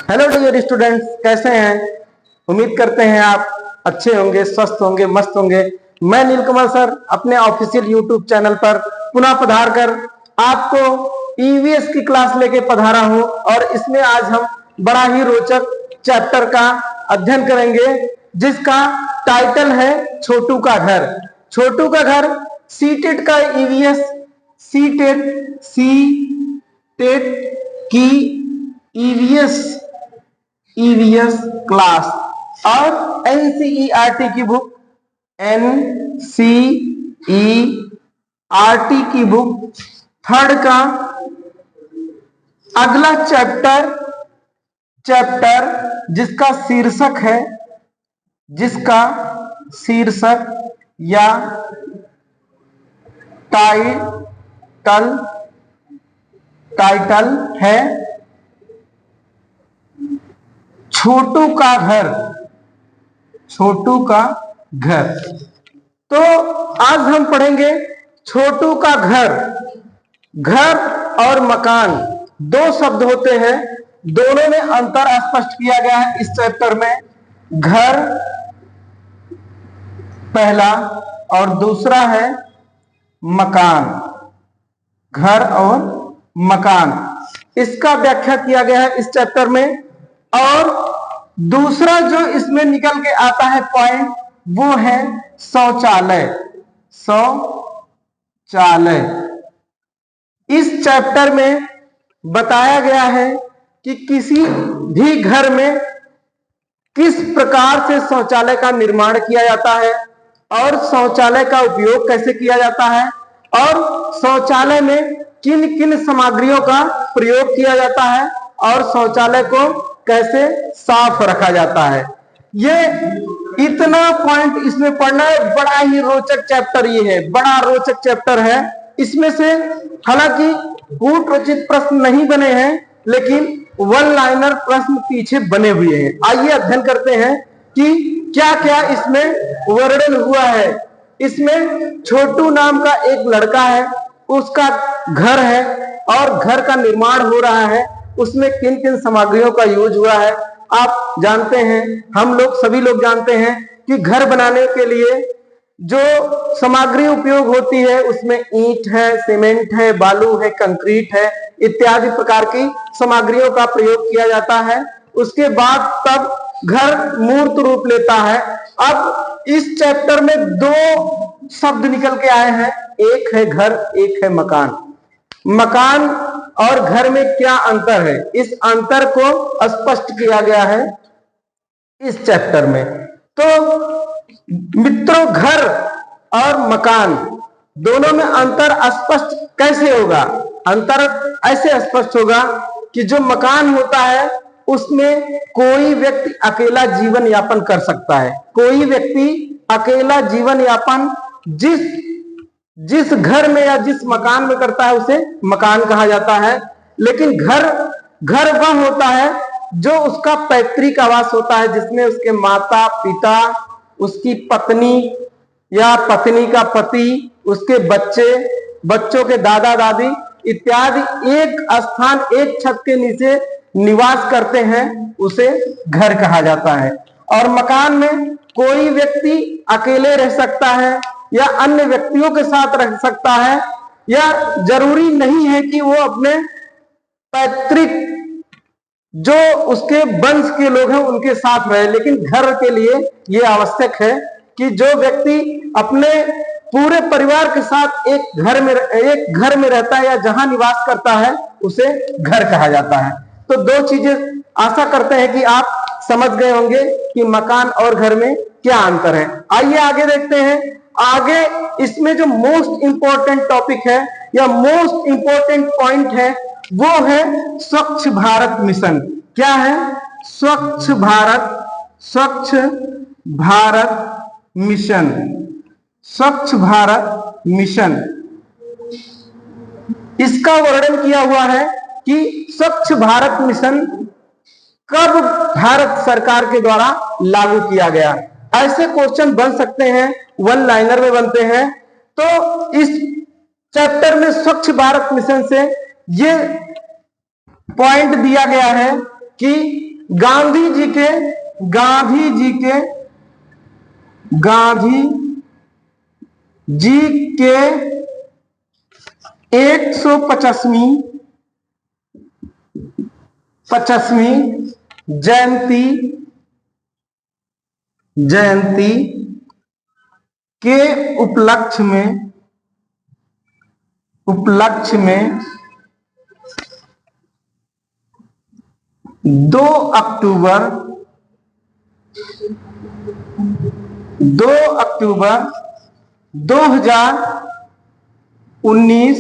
Hello dear students, कैसे हैं? उम्मीद करते हैं आप अच्छे होंगे, स्वस्थ होंगे, मस्त होंगे। मैं नीलकमल सर अपने ऑफिशियल यूट्यूब चैनल पर पुनः पधार कर आपको ईवीएस की क्लास लेके पधारा हूं और इसमें आज हम बड़ा ही रोचक चैप्टर का अध्ययन करेंगे जिसका टाइटल है छोटू का घर। छोटू का घर सीटेट का ईवीएस, सी टेट की ईवीएस क्लास और एनसीईआरटी की बुक, एनसीईआरटी की बुक थर्ड का अगला चैप्टर जिसका शीर्षक या टाइटल है छोटू का घर। तो आज हम पढ़ेंगे छोटू का घर। घर और मकान दो शब्द होते हैं, दोनों में अंतर स्पष्ट किया गया है इस चैप्टर में। घर पहला और दूसरा है मकान। घर और मकान, इसका व्याख्या किया गया है इस चैप्टर में। और दूसरा जो इसमें निकल के आता है पॉइंट, वो है शौचालय। इस चैप्टर में बताया गया है कि किसी भी घर में किस प्रकार से शौचालय का निर्माण किया जाता है और शौचालय का उपयोग कैसे किया जाता है और शौचालय में किन किन सामग्रियों का प्रयोग किया जाता है और शौचालय को कैसे साफ रखा जाता है। ये इतना पॉइंट इसमें पढ़ना है। बड़ा ही रोचक चैप्टर ये है, बड़ा रोचक चैप्टर है। इसमें से हालांकि कूट रचित प्रश्न नहीं बने हैं, लेकिन वन लाइनर प्रश्न पीछे बने हुए हैं। आइए अध्ययन करते हैं कि क्या क्या इसमें वर्णन हुआ है। इसमें छोटू नाम का एक लड़का है, उसका घर है और घर का निर्माण हो रहा है। उसमें किन किन सामग्रियों का यूज हुआ है आप जानते हैं, हम लोग सभी लोग जानते हैं कि घर बनाने के लिए जो सामग्री उपयोग होती है उसमें ईंट है, सीमेंट है, बालू है, कंक्रीट है, इत्यादि प्रकार की सामग्रियों का प्रयोग किया जाता है। उसके बाद तब घर मूर्त रूप लेता है। अब इस चैप्टर में दो शब्द निकल के आए हैं, एक है घर, एक है मकान। मकान और घर में क्या अंतर है, इस अंतर को स्पष्ट किया गया है इस चैप्टर में। तो मित्रों, घर और मकान दोनों में अंतर स्पष्ट कैसे होगा? अंतर ऐसे स्पष्ट होगा कि जो मकान होता है उसमें कोई व्यक्ति अकेला जीवन यापन कर सकता है। कोई व्यक्ति अकेला जीवन यापन जिस घर में या जिस मकान में करता है उसे मकान कहा जाता है। लेकिन घर वह होता है जो उसका पैतृक आवास होता है, जिसमें उसके माता पिता, उसकी पत्नी या पत्नी का पति, उसके बच्चे, बच्चों के दादा दादी इत्यादि एक स्थान, एक छत के नीचे निवास करते हैं, उसे घर कहा जाता है। और मकान में कोई व्यक्ति अकेले रह सकता है या अन्य व्यक्तियों के साथ रह सकता है, या जरूरी नहीं है कि वो अपने पैतृक जो उसके वंश के लोग हैं उनके साथ रहे। लेकिन घर के लिए यह आवश्यक है कि जो व्यक्ति अपने पूरे परिवार के साथ एक घर में रहता है या जहां निवास करता है उसे घर कहा जाता है। तो दो चीजें आशा करते हैं कि आप समझ गए होंगे कि मकान और घर में क्या अंतर है। आइए आगे देखते हैं। आगे इसमें जो मोस्ट इंपॉर्टेंट टॉपिक है या मोस्ट इंपॉर्टेंट पॉइंट है वो है स्वच्छ भारत मिशन। क्या है? स्वच्छ भारत मिशन। स्वच्छ भारत मिशन, इसका वर्णन किया हुआ है कि स्वच्छ भारत मिशन कब भारत सरकार के द्वारा लागू किया गया। ऐसे क्वेश्चन बन सकते हैं, वन लाइनर में बनते हैं। तो इस चैप्टर में स्वच्छ भारत मिशन से ये पॉइंट दिया गया है कि गांधी जी के 150वीं जयंती के उपलक्ष्य में 2 अक्टूबर 2019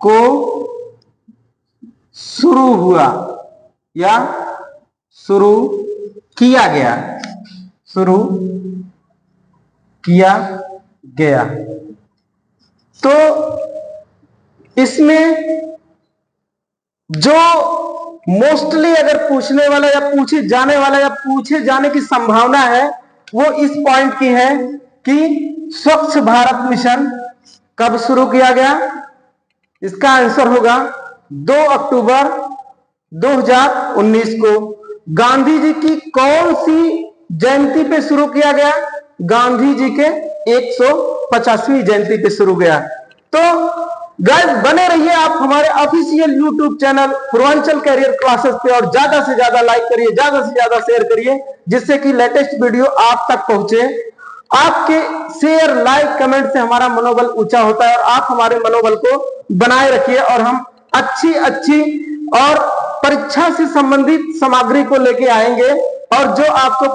को शुरू हुआ या शुरू किया गया। तो इसमें जो मोस्टली अगर पूछने वाला या पूछे जाने वाला या पूछे जाने की संभावना है वो इस पॉइंट की है कि स्वच्छ भारत मिशन कब शुरू किया गया। इसका आंसर होगा 2 अक्टूबर 2019 को। गांधी जी की कौन सी जयंती पे शुरू किया गया? गांधी जी के 150वीं जयंती पे शुरू गया। तो गाइस बने रहिए आप हमारे official YouTube channel Purvanchal career classes पे और ज्यादा से ज्यादा लाइक करिए, ज्यादा से ज्यादा शेयर करिए, जिससे कि लेटेस्ट वीडियो आप तक पहुंचे। आपके शेयर लाइक कमेंट से हमारा मनोबल ऊंचा होता है और आप हमारे मनोबल को बनाए रखिए और हम अच्छी और परीक्षा से संबंधित सामग्री को लेके आएंगे और जो आपको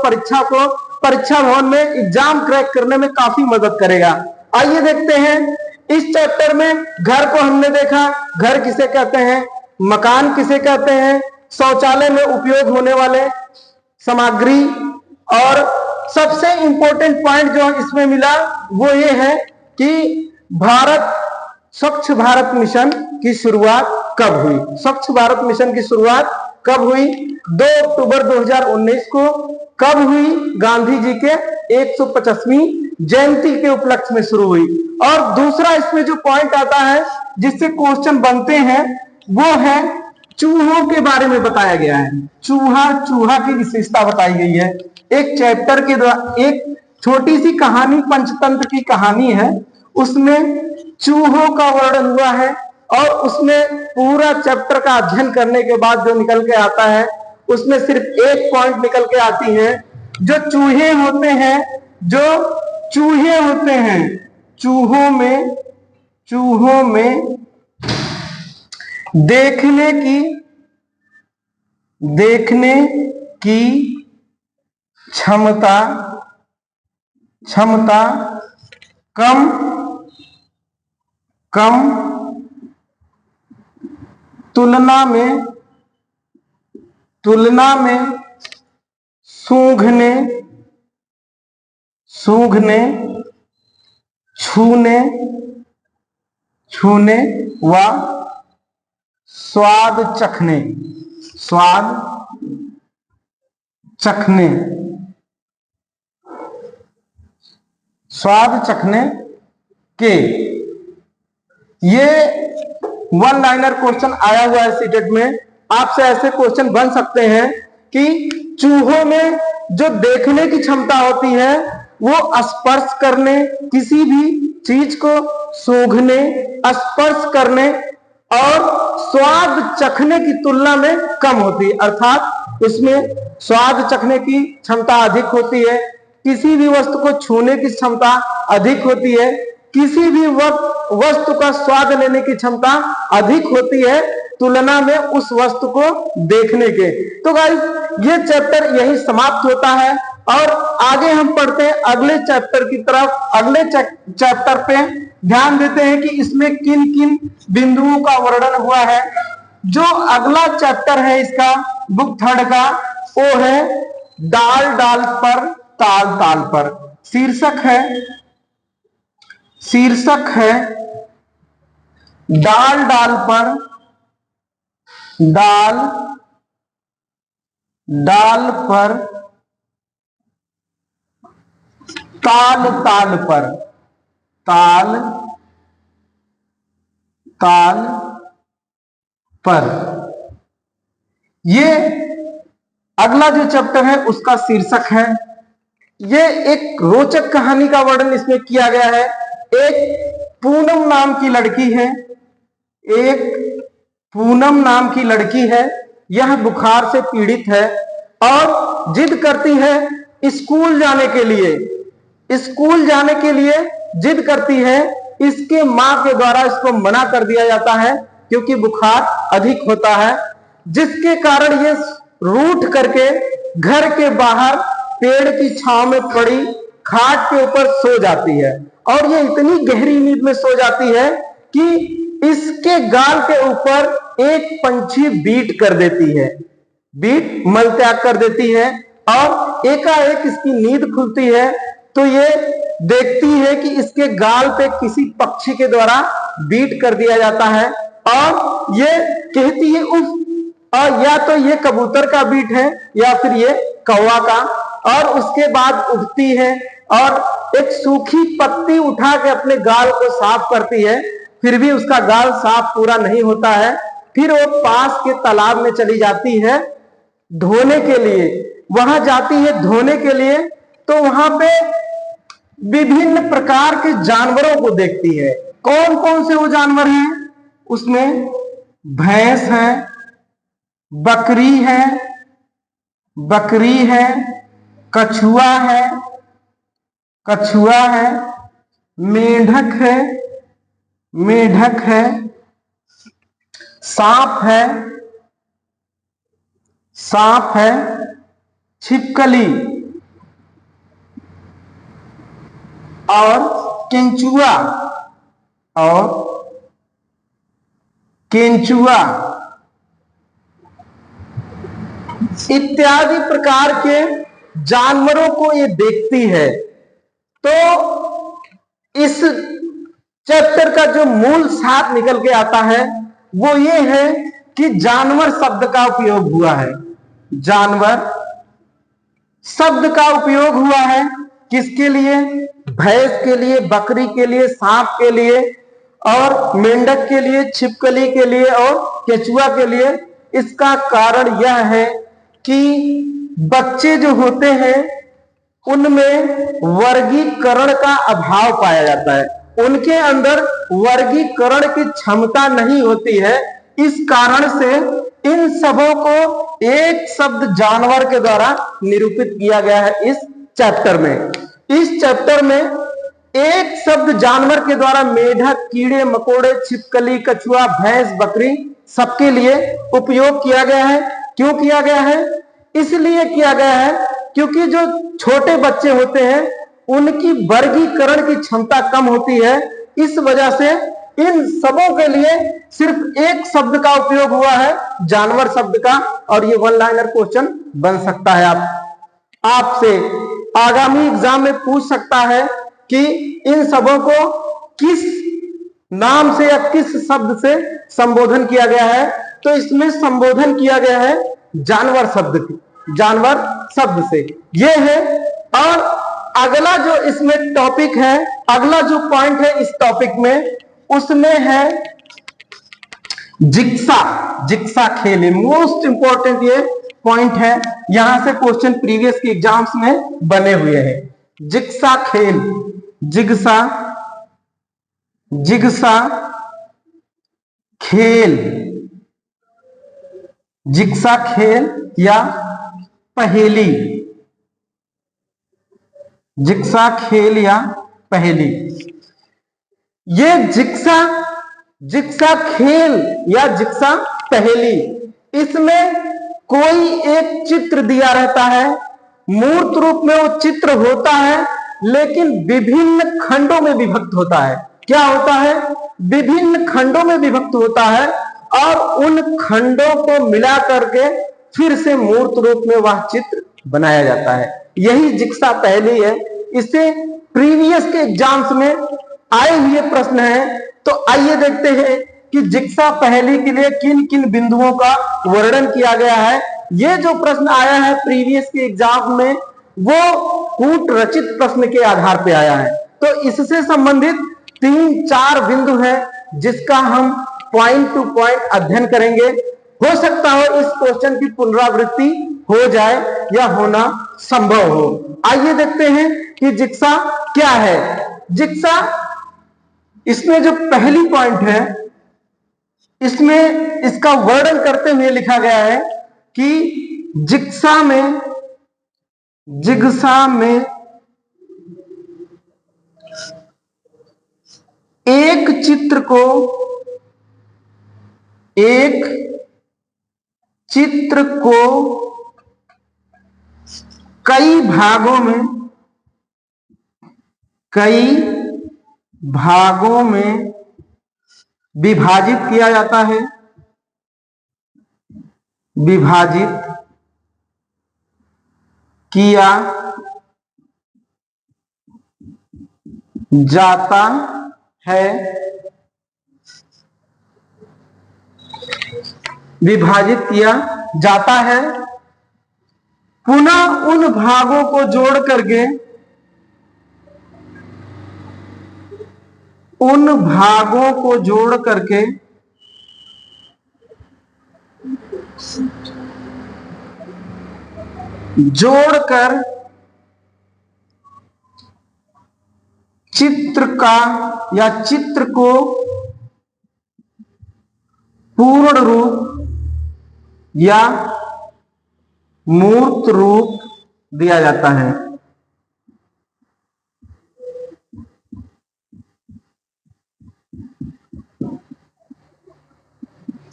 परीक्षा भवन में एग्जाम क्रैक करने में काफी मदद करेगा। आइए देखते हैं इस चैप्टर में। घर को हमने देखा, घर किसे कहते हैं, मकान किसे कहते हैं, शौचालय में उपयोग होने वाले सामग्री, और सबसे इंपॉर्टेंट पॉइंट जो इसमें मिला वो ये है कि स्वच्छ भारत मिशन की शुरुआत कब हुई। स्वच्छ भारत मिशन की शुरुआत कब हुई? 2 अक्टूबर 2019 को। कब हुई? गांधी जी के 150वीं जयंती के उपलक्ष्य में शुरू हुई। और दूसरा इसमें जो पॉइंट आता है जिससे क्वेश्चन बनते हैं वो है चूहों के बारे में बताया गया है। चूहा की विशेषता बताई गई है। एक चैप्टर के द्वारा एक छोटी सी कहानी, पंचतंत्र की कहानी है, उसमें चूहों का वर्णन हुआ है और उसमें पूरा चैप्टर का अध्ययन करने के बाद जो निकल के आता है उसमें सिर्फ एक पॉइंट निकल के आती है। जो चूहे होते हैं चूहों में देखने की क्षमता कम तुलना में सूंघने, छूने व स्वाद चखने के। ये वन लाइनर क्वेश्चन आया हुआ है सीटेट में। आपसे ऐसे क्वेश्चन बन सकते हैं कि चूहों में जो देखने की क्षमता होती है वो स्पर्श करने, किसी भी चीज को सूंघने, स्पर्श करने और स्वाद चखने की तुलना में कम होती है। अर्थात उसमें स्वाद चखने की क्षमता अधिक होती है, किसी भी वस्तु को छूने की क्षमता अधिक होती है, किसी भी वस्तु का स्वाद लेने की क्षमता अधिक होती है तुलना में उस वस्तु को देखने के। तो गाइस ये चैप्टर यही समाप्त होता है और आगे हम पढ़ते हैं अगले चैप्टर की तरफ। अगले चैप्टर पे ध्यान देते हैं कि इसमें किन किन बिंदुओं का वर्णन हुआ है। जो अगला चैप्टर है इसका बुक 3 का वो है डाल डाल पर ताल ताल पर। शीर्षक है डाल डाल पर ताल ताल पर। ये अगला जो चैप्टर है उसका शीर्षक है, ये एक रोचक कहानी का वर्णन इसमें किया गया है। एक पूनम नाम की लड़की है, एक पूनम नाम की लड़की है, यह बुखार से पीड़ित है और जिद करती है स्कूल जाने के लिए। स्कूल जाने के लिए जिद करती है, इसके मां के द्वारा इसको मना कर दिया जाता है क्योंकि बुखार अधिक होता है, जिसके कारण ये रूठ करके घर के बाहर पेड़ की छांव में पड़ी खाट के ऊपर सो जाती है। और ये इतनी गहरी नींद में सो जाती है कि इसके गाल के ऊपर एक पंछी बीट कर देती है, बीट मल त्याग कर देती है और एकाएक इसकी नींद खुलती है तो ये देखती है कि इसके गाल पे किसी पक्षी के द्वारा बीट कर दिया जाता है और ये कहती है उफ, और या तो ये कबूतर का बीट है या फिर ये कौवा का। और उसके बाद उठती है और एक सूखी पत्ती उठा के अपने गाल को साफ करती है, फिर भी उसका गाल साफ पूरा नहीं होता है। फिर वो पास के तालाब में चली जाती है धोने के लिए। वहां जाती है धोने के लिए तो वहां पे विभिन्न प्रकार के जानवरों को देखती है। कौन कौन से वो जानवर हैं? उसमें भैंस है, बकरी है, कछुआ है, मेंढक है, सांप है, छिपकली और केंचुआ इत्यादि प्रकार के जानवरों को ये देखती है। तो इस चैप्टर का जो मूल सार निकल के आता है वो ये है कि जानवर शब्द का उपयोग हुआ है। जानवर शब्द का उपयोग हुआ है किसके लिए? भैंस के लिए, बकरी के लिए, सांप के लिए और मेंढक के लिए, छिपकली के लिए और केचुआ के लिए। इसका कारण यह है कि बच्चे जो होते हैं उनमें वर्गीकरण का अभाव पाया जाता है, उनके अंदर वर्गीकरण की क्षमता नहीं होती है। इस कारण से इन सबों को एक शब्द जानवर के द्वारा निरूपित किया गया है इस चैप्टर में। इस चैप्टर में एक शब्द जानवर के द्वारा मेढक, कीड़े मकोड़े, छिपकली, कछुआ, भैंस, बकरी सबके लिए उपयोग किया गया है। क्यों किया गया है? इसलिए किया गया है क्योंकि जो छोटे बच्चे होते हैं उनकी वर्गीकरण की क्षमता कम होती है। इस वजह से इन सबों के लिए सिर्फ एक शब्द का उपयोग हुआ है, जानवर शब्द का, और ये वन लाइनर क्वेश्चन बन सकता है। आपसे आगामी एग्जाम में पूछ सकता है कि इन सबों को किस नाम से या किस शब्द से संबोधन किया गया है। तो इसमें संबोधन किया गया है जानवर शब्द से, ये है। और अगला जो इसमें टॉपिक है, अगला जो पॉइंट है इस टॉपिक में, उसमें है जिक्सा खेल। मोस्ट इंपॉर्टेंट ये पॉइंट है, यहां से क्वेश्चन प्रीवियस के एग्जाम्स में बने हुए हैं। जिक्सा खेल, जिग्सा खेल, जिक्सा खेल या पहेली, जिक्सा खेल या पहेली। ये जिक्सा खेल या जिक्सा पहेली, इसमें कोई एक चित्र दिया रहता है, मूर्त रूप में वो चित्र होता है लेकिन विभिन्न खंडों में विभक्त होता है। क्या होता है? विभिन्न खंडों में विभक्त होता है और उन खंडों को मिला करके फिर से मूर्त रूप में वह चित्र बनाया जाता है। यही जिक्सा पहेली है। इससे प्रीवियस के एग्जाम्स में आए हुए प्रश्न हैं। तो आइए देखते हैं कि जिक्सा पहेली के लिए किन किन बिंदुओं का वर्णन किया गया है। ये जो प्रश्न आया है प्रीवियस के एग्जाम में वो कूट रचित प्रश्न के आधार पर आया है। तो इससे संबंधित 3-4 बिंदु हैं जिसका हम पॉइंट टू पॉइंट अध्ययन करेंगे। हो सकता हो इस क्वेश्चन की पुनरावृत्ति हो जाए या होना संभव हो। आइए देखते हैं कि जिक्सा क्या है। जिक्सा, इसमें जो पहली पॉइंट है, इसमें इसका वर्णन करते हुए लिखा गया है कि जिग्सा में एक चित्र को कई भागों में विभाजित किया जाता है, विभाजित किया जाता है, विभाजित किया जाता है, पुनः उन भागों को जोड़ करके जोड़कर चित्र को पूर्ण रूप या मूर्त रूप दिया जाता है।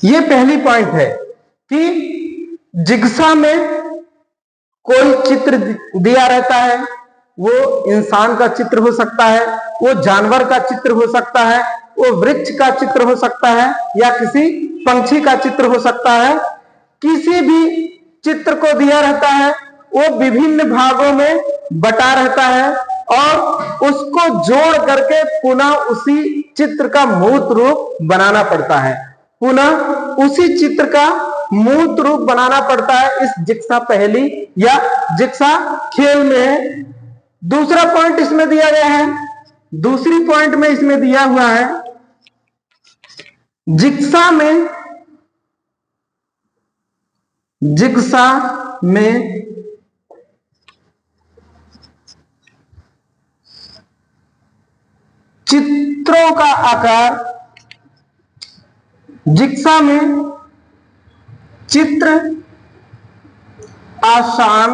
यह पहली पॉइंट है कि जिग्सा में कोई चित्र दिया रहता है, वो इंसान का चित्र हो सकता है, वो जानवर का चित्र हो सकता है, वो वृक्ष का चित्र हो सकता है, या किसी पंछी का चित्र हो सकता है। किसी भी चित्र को दिया रहता है, वो विभिन्न भागों में बटा रहता है और उसको जोड़ करके पुनः उसी चित्र का मूर्त रूप बनाना पड़ता है, पुनः उसी चित्र का मूर्त रूप बनाना पड़ता है। इस जिक्सा पहली या जिक्सा खेल में है। दूसरा पॉइंट इसमें दिया गया है, दूसरी पॉइंट में इसमें दिया हुआ है, जिक्सा में चित्रों का आकार, जिक्सा में चित्र आसान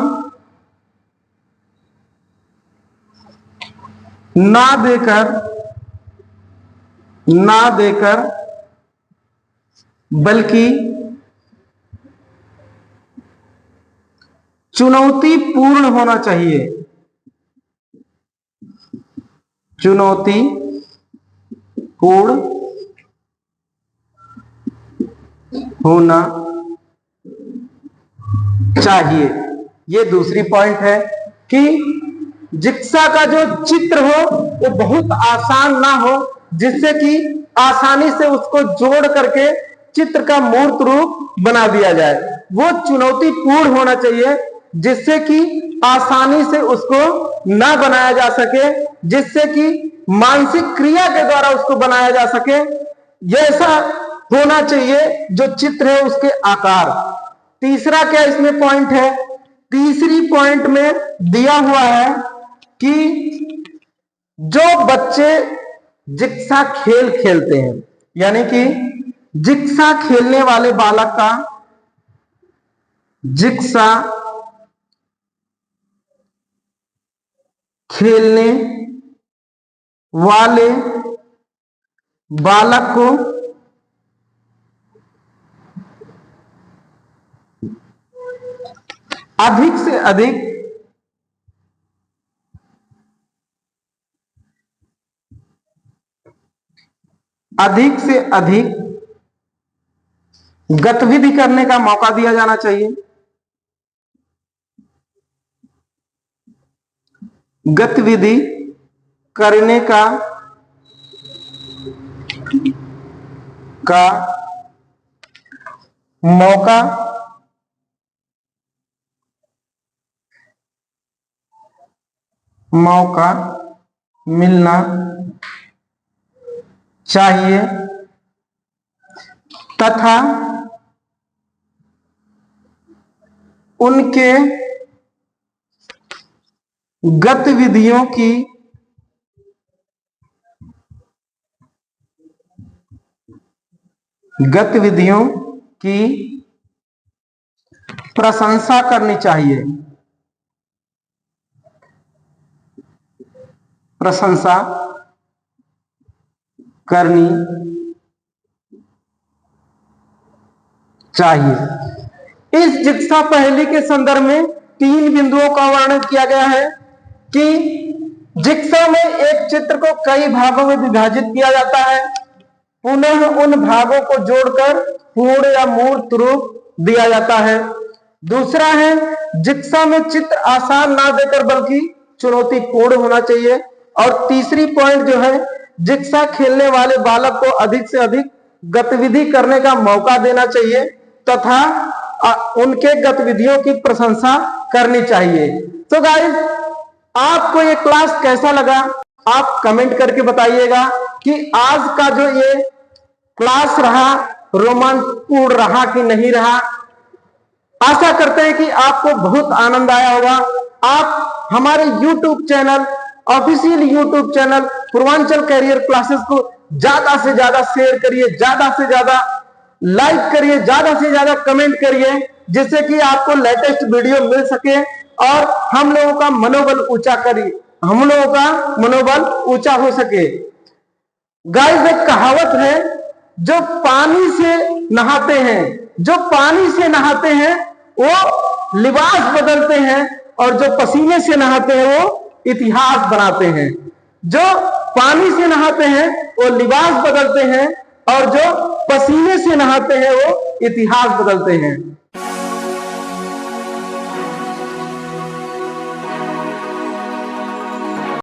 ना देकर बल्कि चुनौतीपूर्ण होना चाहिए, चुनौतीपूर्ण होना चाहिए। ये दूसरी पॉइंट है कि जिक्सा का जो चित्र हो वो बहुत आसान ना हो, जिससे कि आसानी से उसको जोड़ करके चित्र का मूर्त रूप बना दिया जाए। वो चुनौतीपूर्ण होना चाहिए, जिससे कि आसानी से उसको ना बनाया जा सके, जिससे कि मानसिक क्रिया के द्वारा उसको बनाया जा सके। जैसा होना चाहिए जो चित्र है उसके आकार। तीसरा क्या इसमें पॉइंट है, तीसरी पॉइंट में दिया हुआ है कि जो बच्चे जिक्सा खेल खेलते हैं, यानी कि जिक्सा खेलने वाले बालक का, जिक्सा खेलने वाले बालक को अधिक से अधिक गतिविधि करने का मौका दिया जाना चाहिए। गतिविधि करने का मौका मिलना चाहिए तथा उनके गतिविधियों की प्रशंसा करनी चाहिए। प्रशंसा करनी चाहिए। इस जिक्सा पहेली के संदर्भ में 3 बिंदुओं का वर्णन किया गया है कि जिक्सा में एक चित्र को कई भागों में विभाजित किया जाता है, पुनः उन भागों को जोड़कर पूर्ण या मूर्त रूप दिया जाता है। दूसरा है, जिक्सा में चित्र आसान ना देकर बल्कि चुनौतीपूर्ण होना चाहिए। और तीसरी पॉइंट जो है, जिक्सा खेलने वाले बालक को अधिक से अधिक गतिविधि करने का मौका देना चाहिए तथा उनके गतिविधियों की प्रशंसा करनी चाहिए। तो गाइस, आपको ये क्लास कैसा लगा आप कमेंट करके बताइएगा कि आज का जो ये क्लास रहा रोमांचपूर्ण रहा कि नहीं रहा। आशा करते हैं कि आपको बहुत आनंद आया होगा। आप हमारे YouTube channel, official YouTube channel Purvanchal career classes को ज्यादा से ज्यादा शेयर करिए, ज्यादा से ज्यादा लाइक करिए, ज्यादा से ज्यादा कमेंट करिए, जिससे कि आपको लेटेस्ट वीडियो मिल सके और हम लोगों का मनोबल ऊंचा हो सके। गाइस, एक कहावत है, जो पानी से नहाते हैं वो लिबास बदलते हैं और जो पसीने से नहाते हैं वो इतिहास बनाते हैं। जो पानी से नहाते हैं वो लिबास बदलते हैं और जो पसीने से नहाते हैं वो इतिहास बदलते हैं।